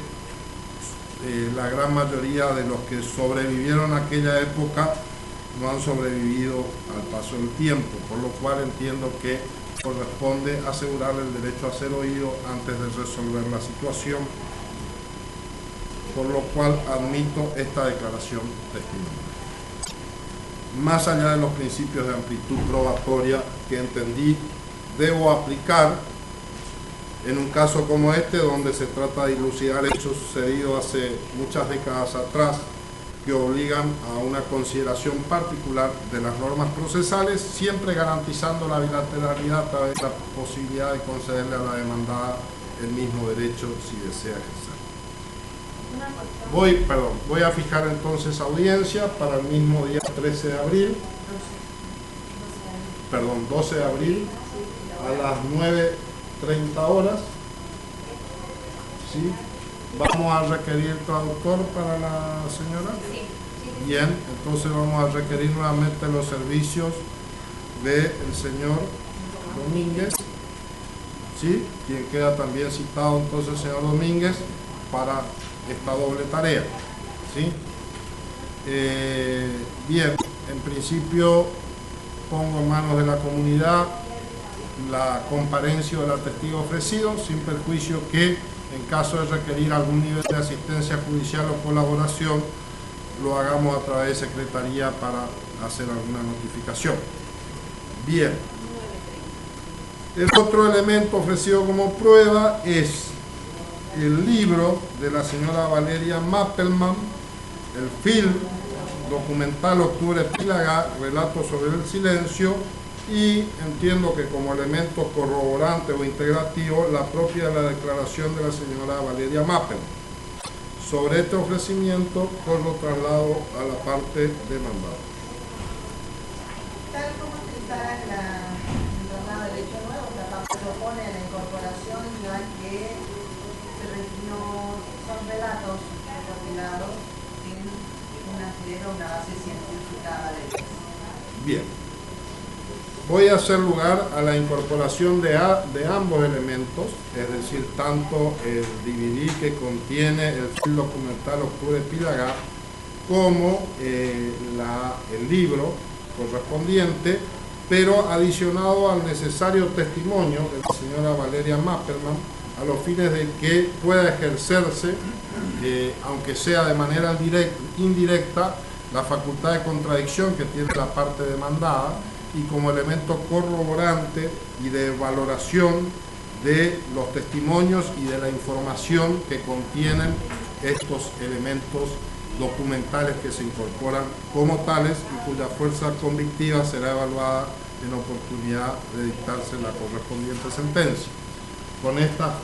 la gran mayoría de los que sobrevivieron a aquella época no han sobrevivido al paso del tiempo, por lo cual entiendo que corresponde asegurarle el derecho a ser oído antes de resolver la situación, por lo cual admito esta declaración testimonial. Más allá de los principios de amplitud probatoria que entendí debo aplicar en un caso como este, donde se trata de dilucidar hechos sucedidos hace muchas décadas atrás, que obligan a una consideración particular de las normas procesales, siempre garantizando la bilateralidad a través de la posibilidad de concederle a la demandada el mismo derecho si desea ejercer. Voy a fijar entonces audiencia para el mismo día 13 de abril, 12 de abril, a las 9:30 horas. ¿Sí? ¿Vamos a requerir traductor para la señora? Sí. Bien, entonces vamos a requerir nuevamente los servicios del señor Domínguez, ¿sí? Quien queda también citado entonces el señor Domínguez para esta doble tarea, ¿sí? Bien, en principio pongo en manos de la comunidad la comparencia del testigo ofrecido, sin perjuicio que en caso de requerir algún nivel de asistencia judicial o colaboración, lo hagamos a través de secretaría para hacer alguna notificación. Bien. El otro elemento ofrecido como prueba es el libro de la señora Valeria Mappelman, el film documental Octubre Pílaga, Relato sobre el silencio, y entiendo que como elemento corroborante o integrativo la propia de la declaración de la señora Valeria Mappelman. Sobre este ofrecimiento corro traslado a la parte demandada. Tal como está en el traslado del hecho nuevo, la parte propone la incorporación, ya que no son relatos recopilados sin una base científica de ellos. Bien. Voy a hacer lugar a la incorporación de ambos elementos, es decir, tanto el DVD que contiene el film documental Octubre Pílaga como el libro correspondiente, pero adicionado al necesario testimonio de la señora Valeria Mappelman, a los fines de que pueda ejercerse, aunque sea de manera indirecta, la facultad de contradicción que tiene la parte demandada, y como elemento corroborante y de valoración de los testimonios y de la información que contienen estos elementos documentales que se incorporan como tales y cuya fuerza convictiva será evaluada en oportunidad de dictarse la correspondiente sentencia. Con esta